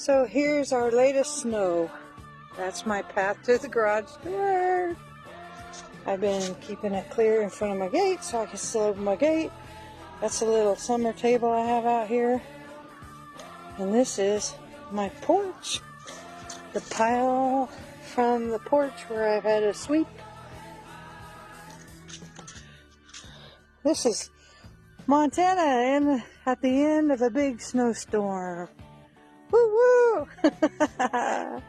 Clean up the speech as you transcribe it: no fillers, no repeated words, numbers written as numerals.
So here's our latest snow. That's my path to the garage door. I've been keeping it clear in front of my gate so I can still open my gate. That's a little summer table I have out here. And this is my porch. The pile from the porch where I've had a sweep. This is Montana and at the end of a big snowstorm. Woo woo!